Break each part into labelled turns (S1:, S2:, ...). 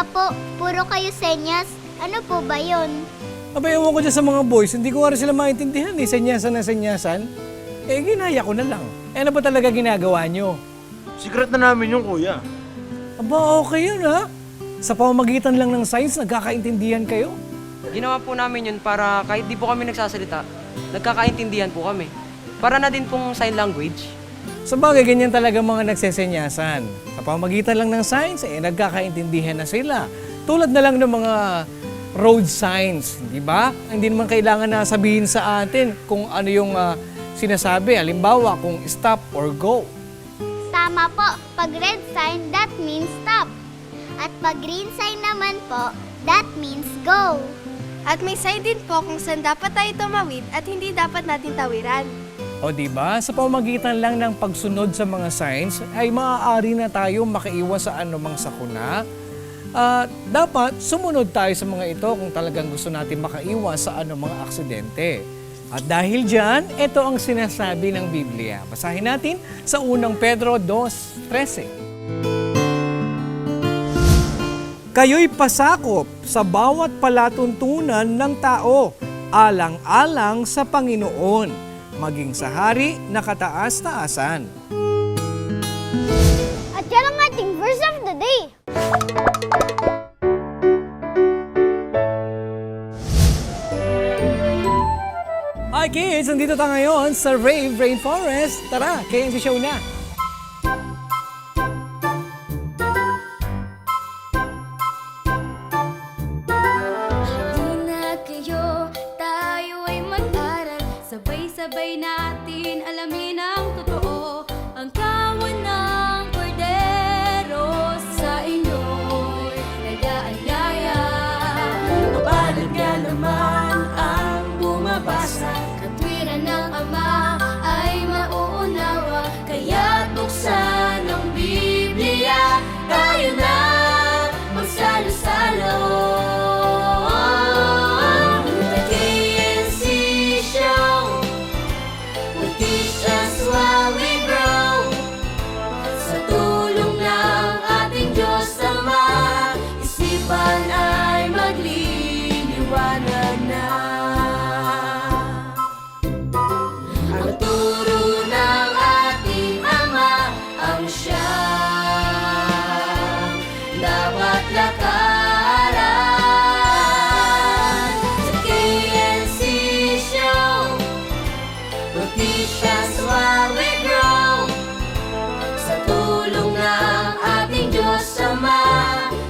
S1: nga po, puro kayo senyas. Ano po ba yun?
S2: Abay, ewan ko dyan sa mga boys, hindi ko nga rin sila maintindihan eh, senyasan na senyasan. Eh, ginaya ko na lang. Eh, ano ba talaga ginagawa nyo?
S3: Secret na namin yung kuya.
S2: Aba, okay yun ha? Sa pamamagitan lang ng science, nagkakaintindihan kayo?
S4: Ginawa po namin yun para kahit di po kami nagsasalita, nagkakaintindihan po kami. Para na din pong sign language.
S2: Sa bagay, ganyan talaga mga nagsesenyasan. Sa pamamagitan lang ng science, eh, nagkakaintindihan na sila. Tulad na lang ng mga road signs, di ba? Hindi naman kailangan na sabihin sa atin kung ano yung sinasabi. Halimbawa, kung stop or go.
S1: Tama po, pag red sign, that means stop. At pag green sign naman po, that means go.
S5: At may sign din po kung saan dapat tayo tumawid at hindi dapat natin tawiran.
S2: O di ba? Sa pamamagitan lang ng pagsunod sa mga signs, ay maaari na tayo makaiwas sa anumang sakuna. Dapat sumunod tayo sa mga ito kung talagang gusto natin makaiwas sa anumang aksidente. At dahil dyan, ito ang sinasabi ng Biblia. Basahin natin sa unang Pedro 2:13. Kayo'y pasakop sa bawat palatuntunan ng tao, alang-alang sa Panginoon, maging sa hari na kataas-taasan.
S1: At yan ang ating verse of the day.
S2: Hi kids! Nandito tayo ngayon sa Rave Rainforest. Tara, KNC Show na!
S6: Halina kayo, tayo ay mag-aral. Sabay-sabay natin alamin ang totoo. Ang kawan ng kordero sa inyo'y nag-aanyaya. Kapalag nga naman ang bumabasa. Katwiran ng Ama ay mauunawa. Kaya't buksan ang Biblia. Tayo na magsalo-salo. The KNC Show will teach us while we grow. Sa tulong ng ating Diyos Ama, isipan ay magliliwanag na. Ang turo ng ating Ama ang siyang dapat lakaran. Sa KNC Show, we'll teach us while we grow. Sa tulong ng ating Diyos Ama,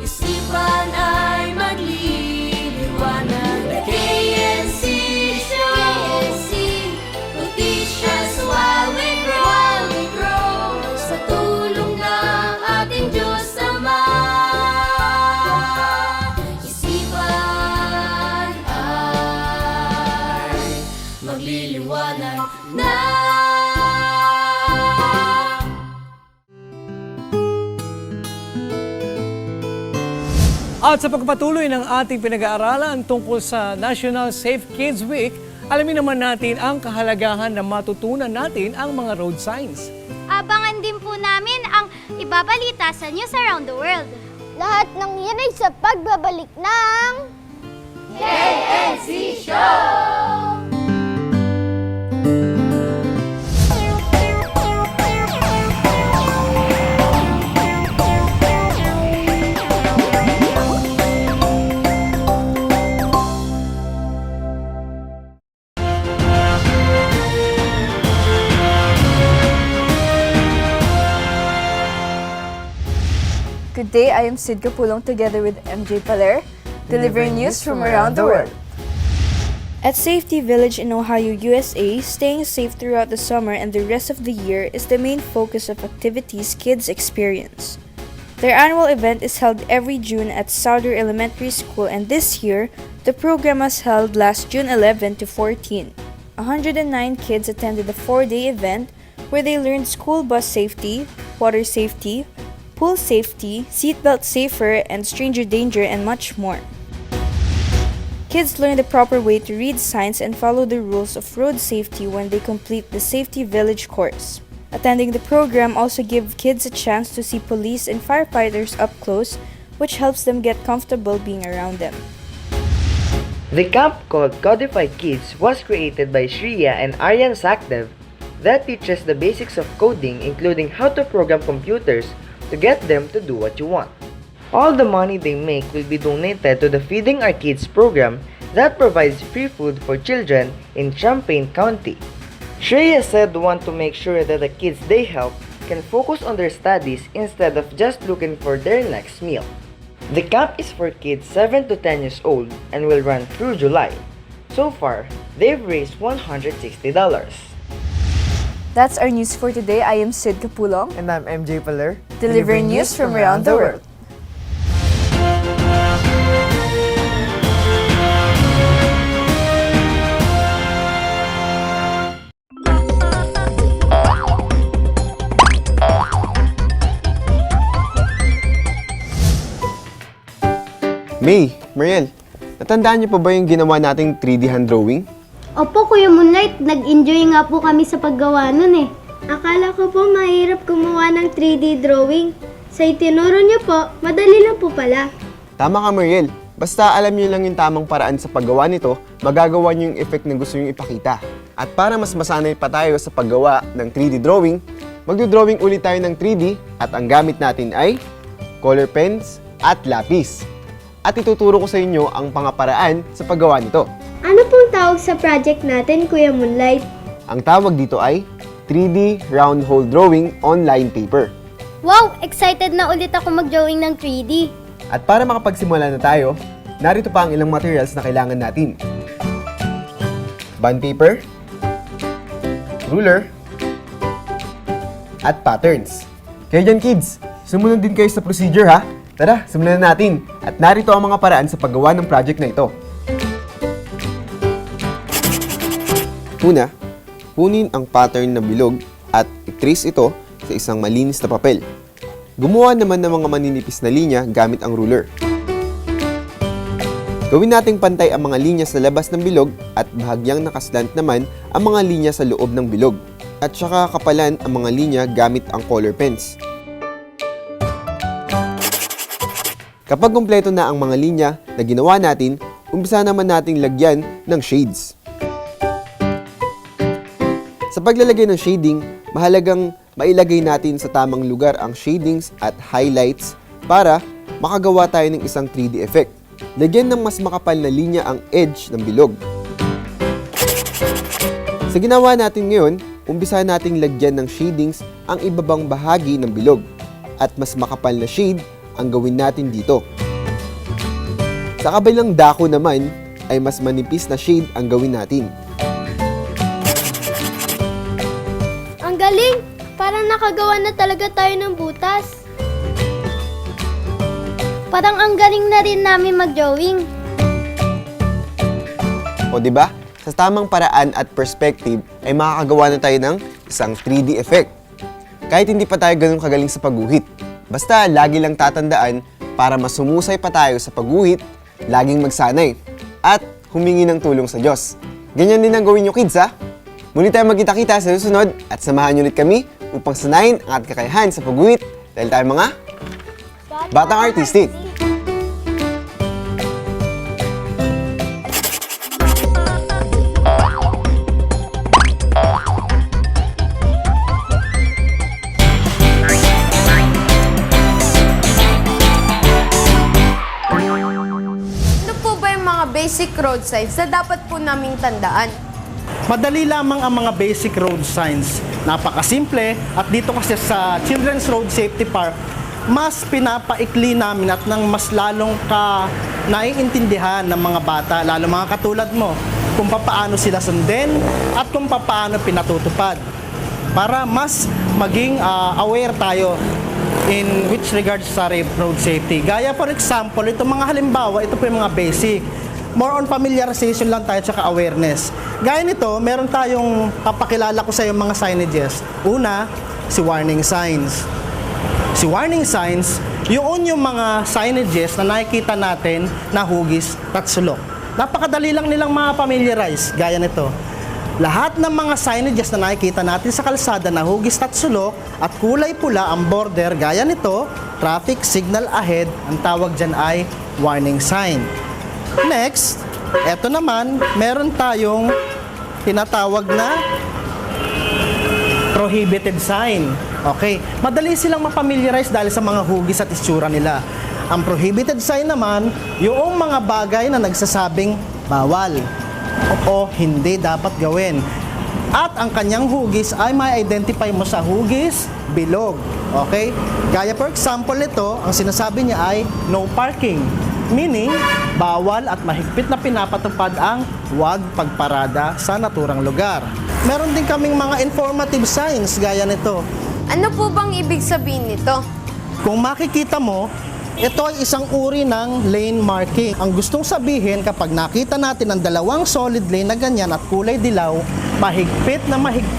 S6: isipan ay magliliwanag. The KNC Show will teach us while we grow. Sa tulong ng ating Diyos Ama, isipan ay magliliwanag na.
S2: At sa pagpatuloy ng ating pinag-aaralan tungkol sa National Safe Kids Week, alamin naman natin ang kahalagahan na matutunan natin ang mga road signs.
S1: Abangan din po namin ang ibabalita sa News Around the World. Lahat ng yan ay sa pagbabalik ng KNC Show!
S7: Good day, I am Sid Kapulong together with MJ Paler, delivering news from around the world.
S8: At Safety Village in Ohio, USA, staying safe throughout the summer and the rest of the year is the main focus of activities kids experience. Their annual event is held every June at Sauder Elementary School, and this year, the program was held last June 11 to 14. 109 kids attended the 4-day event where they learned school bus safety, water safety, pool safety, seatbelt safer, and stranger danger, and much more. Kids learn the proper way to read signs and follow the rules of road safety when they complete the Safety Village course. Attending the program also gives kids a chance to see police and firefighters up close, which helps them get comfortable being around them.
S9: The camp called Codified Kids was created by Shreya and Aryan Sakdev that teaches the basics of coding, including how to program computers to get them to do what you want. All the money they make will be donated to the Feeding Our Kids program that provides free food for children in Champaign County. Shreya said they want to make sure that the kids they help can focus on their studies instead of just looking for their next meal. The camp is for kids 7 to 10 years old and will run through July. So far, they've raised $160.
S7: That's our news for today. I am Sid Capulong,
S9: And I'm MJ Paler,
S7: delivering news from around the world.
S10: May, Mariel, natandaan niyo pa ba yung ginawa nating 3D hand drawing?
S1: Opo, Kuya Moonlight, nag-enjoy nga po kami sa paggawa nun eh. Akala ko po mahirap gumawa ng 3D drawing. Sa itinuro niyo po, madali lang po pala.
S10: Tama ka, Mariel. Basta alam niyo lang yung tamang paraan sa paggawa nito, magagawa niyo yung effect na gusto niyo ipakita. At para mas masanay pa tayo sa paggawa ng 3D drawing, magdo-drawing ulit tayo ng 3D at ang gamit natin ay color pens at lapis. At ituturo ko sa inyo ang pangaparaan sa paggawa nito.
S1: Ano pong tawag sa project natin, Kuya Moonlight?
S10: Ang tawag dito ay 3D round hole drawing on line paper.
S1: Wow! Excited na ulit ako mag-drawing ng 3D.
S10: At para makapagsimula na tayo, narito pa ang ilang materials na kailangan natin. Bond paper, ruler, at patterns. Kaya dyan kids, sumunod din kayo sa procedure ha. Tara, simulan na natin. At narito ang mga paraan sa paggawa ng project na ito. Una, kunin ang pattern na bilog at i-trace ito sa isang malinis na papel. Gumawa naman ng mga maninipis na linya gamit ang ruler. Gawin nating pantay ang mga linya sa labas ng bilog at bahagyang nakaslant naman ang mga linya sa loob ng bilog. At saka kapalan ang mga linya gamit ang color pens. Kapag kumpleto na ang mga linya na ginawa natin, umpisa naman nating lagyan ng shades. Sa paglalagay ng shading, mahalagang mailagay natin sa tamang lugar ang shadings at highlights para makagawa tayo ng isang 3D effect. Lagyan ng mas makapal na linya ang edge ng bilog. Sa ginawa natin ngayon, umpisa nating lagyan ng shadings ang ibabang bahagi ng bilog at mas makapal na shade ang gawin natin dito. Sa kabilang dako naman ay mas manipis na shade ang gawin natin.
S1: Ang galing! Parang nakagawa na talaga tayo ng butas. Parang ang galing na rin namin mag-drawing.
S10: O di ba? Sa tamang paraan at perspective ay makakagawa na tayo ng isang 3D effect. Kahit hindi pa tayo ganun kagaling sa pagguhit. Basta lagi lang tatandaan para masumusay pa tayo sa pagguhit, laging magsanay at humingi ng tulong sa Diyos. Ganyan din ang gawin nyo kids ha. Muli tayo magkita-kita sa susunod at samahan nyo ulit kami upang sanayin ang ating kakayahan sa pagguhit dahil tayo mga batang artistic.
S5: Basic road signs na dapat po naming tandaan.
S11: Madali lamang ang mga basic road signs. Napakasimple at dito kasi sa Children's Road Safety Park, mas pinapaikli namin at nang mas lalong naiintindihan ng mga bata, lalo mga katulad mo, kung paano sila sundin at kung paano pinatutupad. Para mas maging aware tayo in which regards sa road safety. Gaya for example, itong mga halimbawa, ito po yung mga basic. More on familiarization lang tayo tsaka awareness. Gaya nito, meron tayong papakilala ko sa yung mga signages. Una, si warning signs. Si warning signs, yung mga signages na nakikita natin na hugis at sulok. Napakadali lang nilang ma-familiarize, gaya nito. Lahat ng mga signages na nakikita natin sa kalsada na hugis at sulok at kulay pula ang border gaya nito, traffic signal ahead, ang tawag dyan ay warning sign. Next, eto naman, meron tayong tinatawag na prohibited sign. Okay, madali silang mapamiliarize dahil sa mga hugis at itsura nila. Ang prohibited sign naman, yung mga bagay na nagsasabing bawal o hindi dapat gawin. At ang kanyang hugis ay ma-identify mo sa hugis bilog. Okay? Gaya for example ito, ang sinasabi niya ay no parking. Meaning, bawal at mahigpit na pinapatupad ang huwag pagparada sa naturang lugar. Meron din kaming mga informative signs gaya nito.
S5: Ano po bang ibig sabihin nito?
S11: Kung makikita mo, ito ay isang uri ng lane marking. Ang gustong sabihin, kapag nakita natin ang dalawang solid lane na ganyan at kulay dilaw, mahigpit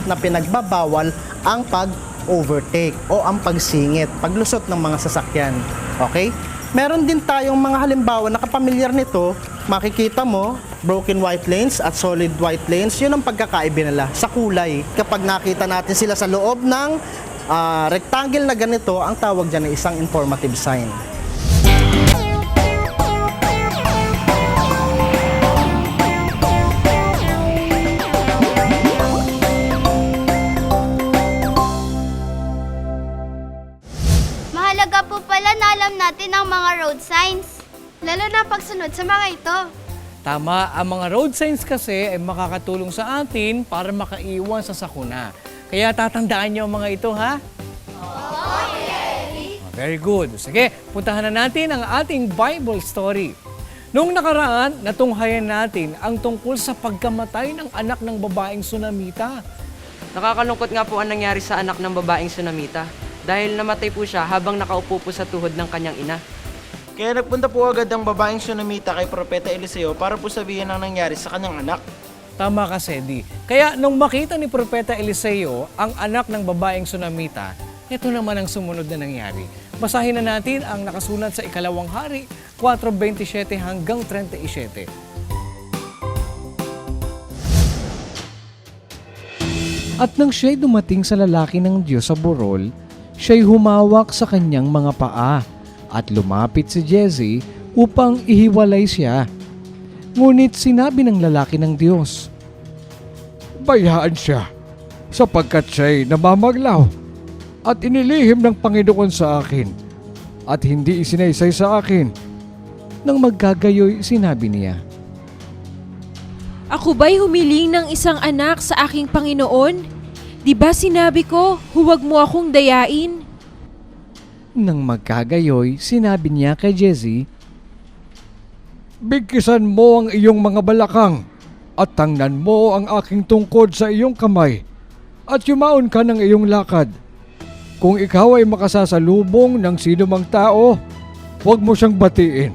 S11: na pinagbabawal ang pag-overtake o ang pagsingit, paglusot ng mga sasakyan. Okay? Meron din tayong mga halimbawa na kapamilyar nito, makikita mo, broken white lanes at solid white lanes, yun ang pagkakaiba nila sa kulay. Kapag nakita natin sila sa loob ng rectangle na ganito, ang tawag dyan ay isang informative sign.
S1: Mahalaga po pala na alam natin ang mga road signs.
S5: Lalo na pagsunod sa mga ito.
S2: Tama, ang mga road signs kasi ay makakatulong sa atin para makaiwan sa sakuna. Kaya tatandaan niyo ang mga ito, ha? Very good. Sige, puntahan na natin ang ating Bible story. Noong nakaraan, natunghayan natin ang tungkol sa pagkamatay ng anak ng babaeng Sunamita.
S4: Nakakalungkot nga po ang nangyari sa anak ng babaeng Sunamita dahil namatay po siya habang nakaupo po sa tuhod ng kanyang ina.
S3: Kaya nagpunta po agad ang babaeng Sunamita kay Propeta Eliseo para po sabihin ang nangyari sa kanyang anak.
S2: Tama ka, Sedi. Kaya nung makita ni Propeta Eliseo ang anak ng babaeng Sunamita, ito naman ang sumunod na nangyari. Basahin na natin ang nakasulat sa Ikalawang Hari, 4:27 hanggang 37. At nang siya'y dumating sa lalaki ng Diyos sa burol, siya'y humawak sa kanyang mga paa at lumapit si Jesse upang ihiwalay siya. Ngunit sinabi ng lalaki ng Diyos, "Bayaan siya, sapagkat siya'y namamaglaw at inilihim ng Panginoon sa akin at hindi isinaysay sa akin." Nang magkagayoy, sinabi niya,
S12: "Ako ba'y humiling ng isang anak sa aking Panginoon? Di ba sinabi ko, huwag mo akong dayain?"
S2: Nang magkagayoy, sinabi niya kay Jesse, "Bigkisan mo ang iyong mga balakang at tangnan mo ang aking tungkod sa iyong kamay at yumaon ka ng iyong lakad. Kung ikaw ay makasasalubong ng sino mang tao, huwag mo siyang batiin.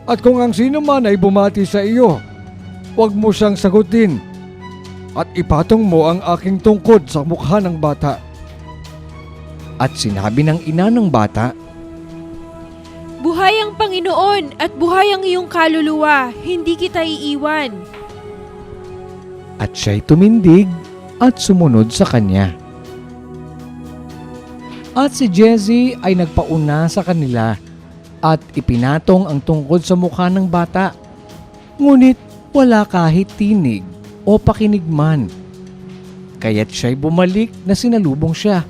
S2: At kung ang sino man ay bumati sa iyo, huwag mo siyang sagutin. At ipatong mo ang aking tungkod sa mukha ng bata." At sinabi ng ina ng bata,
S12: Buhay ang Panginoon at buhay ang iyong kaluluwa, hindi kita iiwan.
S2: At siya'y tumindig at sumunod sa kanya. At si Jesse ay nagpauna sa kanila at ipinatong ang tungkod sa mukha ng bata. Ngunit wala kahit tinig o pakinig man. Kaya't siya'y bumalik na sinalubong siya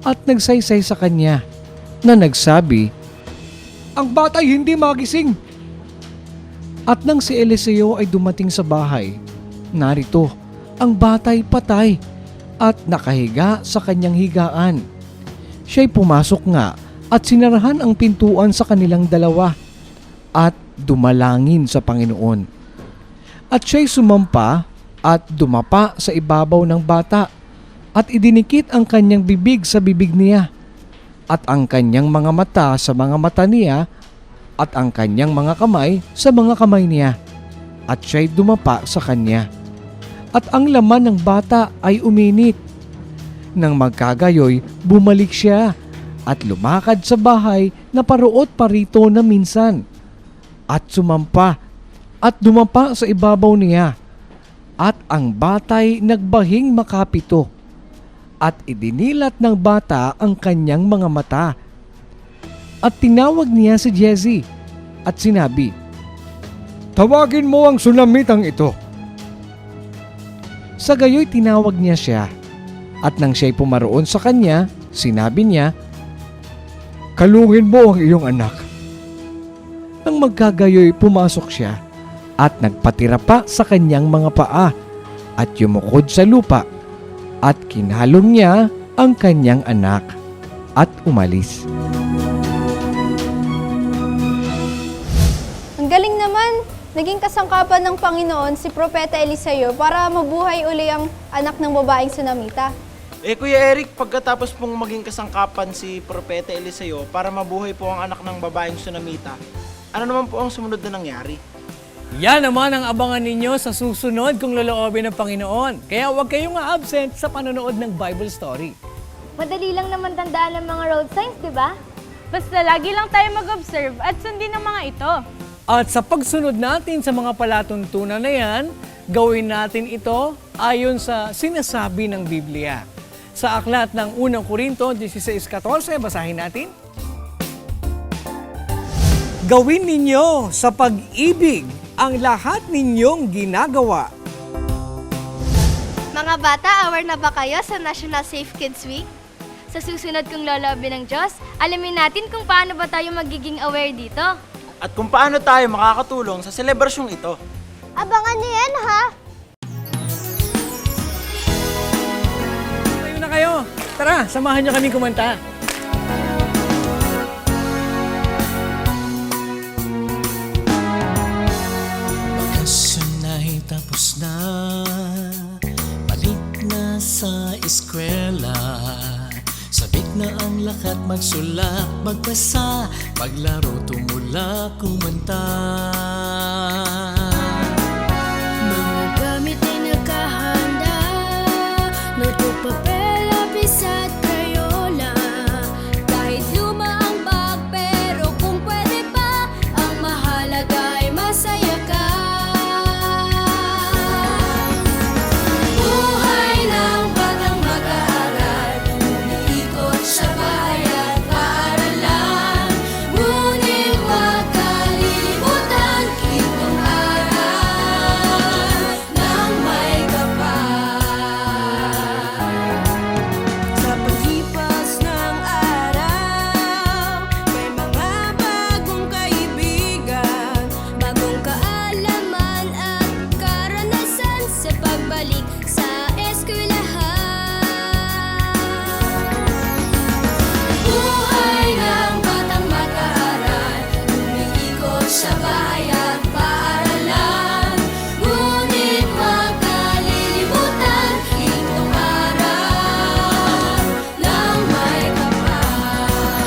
S2: at nagsaysay sa kanya na nagsabi, "Ang bata'y hindi magising." At nang si Eliseo ay dumating sa bahay, narito, ang bata'y patay at nakahiga sa kanyang higaan. Siya'y pumasok nga at sinarahan ang pintuan sa kanilang dalawa at dumalangin sa Panginoon. At siya'y sumampa at dumapa sa ibabaw ng bata at idinikit ang kanyang bibig sa bibig niya at ang kanyang mga mata sa mga mata niya at ang kanyang mga kamay sa mga kamay niya. At siya'y dumapa sa kanya. At ang laman ng bata ay uminit. Nang magkagayoy, bumalik siya at lumakad sa bahay na paruot parito na minsan. At sumampa at dumapa sa ibabaw niya. At ang bata'y nagbahing makapito, at idinilat ng bata ang kanyang mga mata. At tinawag niya si Jesse at sinabi, "Tawagin mo ang sunamitang ito." Sa gayoy tinawag niya siya, at nang siya'y pumaroon sa kanya, sinabi niya, "Kalungin mo ang iyong anak." Nang magkagayoy pumasok siya at nagpatira pa sa kanyang mga paa at yumukod sa lupa at kinalong niya ang kanyang anak at umalis.
S7: Ang galing naman! Naging kasangkapan ng Panginoon si Propeta Eliseo para mabuhay uli ang anak ng babaeng Sunamita.
S3: Kuya Eric, pagkatapos pong maging kasangkapan si Propeta Eliseo para mabuhay po ang anak ng babaeng Sunamita, ano naman po ang sumunod na nangyari?
S2: Yan naman ang abangan ninyo sa susunod kung loloobin ng Panginoon. Kaya huwag kayong absent sa panonood ng Bible story.
S1: Madali lang naman tandaan ang mga road signs, di ba?
S12: Basta lagi lang tayo mag-observe at sundin ang mga ito.
S2: At sa pagsunod natin sa mga palatuntunan na yan, gawin natin ito ayon sa sinasabi ng Biblia. Sa aklat ng 1 Corinto 16:14, basahin natin. Gawin ninyo sa pag-ibig ang lahat ninyong ginagawa.
S5: Mga bata, aware na ba kayo sa National Safe Kids Week? Sa susunod kong loloobin ng Diyos, alamin natin kung paano ba tayo magiging aware dito.
S3: At kung paano tayo makakatulong sa selebrasyong ito.
S1: Abangan niyo yan, ha?
S2: Tayo na kayo. Tara, samahan niyo kami kumanta.
S13: Bakasyon ay tapos na, balik na sa eskwela. Sabik na ang lahat, magsulat, magbasa, maglaro, tumula, kumanta.
S6: Mga gamit ay nakahanda, notebook, papel, lapis at crayola. Kahit luma ang bag, pero kung pwede pa, ang mahalaga ay masaya ka. Buhay ng batang mag-aaral, umiikot sa bayan, paaralan. Ngunit huwag kalimutan itong aral ng may kapal. Sa paglipas ng araw, may mga bagong kaibigan, bagong kaalaman at karanasan sa pagbalik sa eskwelahan. Buhay ng batang mag-aaral, umiikot sa bayan, paaralan. Ngunit huwag kalilimutan itong aral ng may kapal.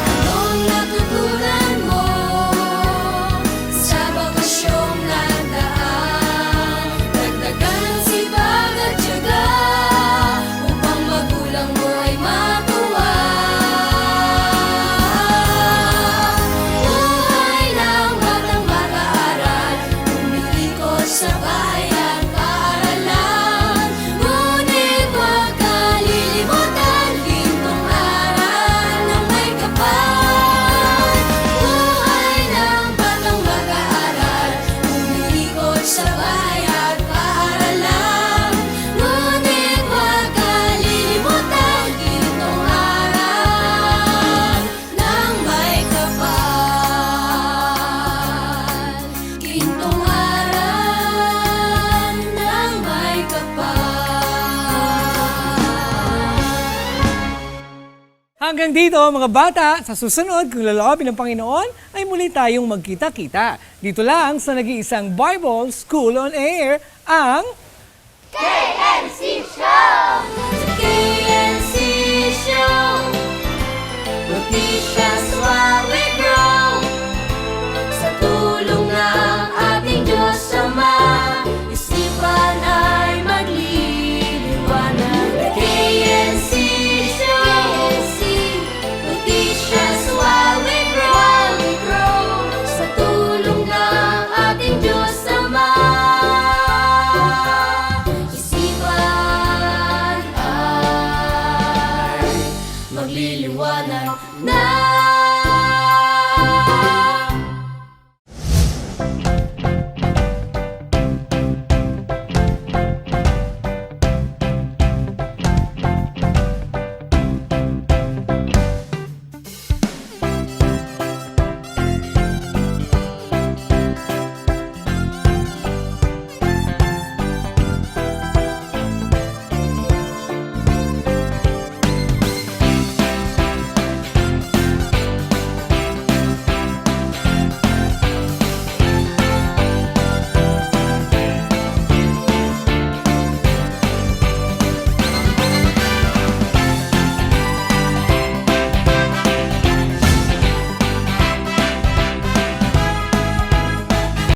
S6: Anong natutunan mo sa bakasyong nandaan? Dagdagan ang sipag at tiyaga upang magulang mo ay matuwa. Buhay ng batang mag-aaral, umiikot sa bayan, paaralan. Ngunit huwag kalilimutan itong aral ng may kapal. Buhay ng batang mag-aaral, umiikot sa bayan, paaralan. Ngunit huwag kalilimutan itong aral ng may kapal. Itong aral ng may kapal.
S2: Hanggang dito mga bata, sa susunod kung loloobin ng Panginoon ay muli tayong magkita-kita. Dito lang sa nag-iisang Bible School on Air, ang
S6: KNC Show! KNC Show! Noticias suaves.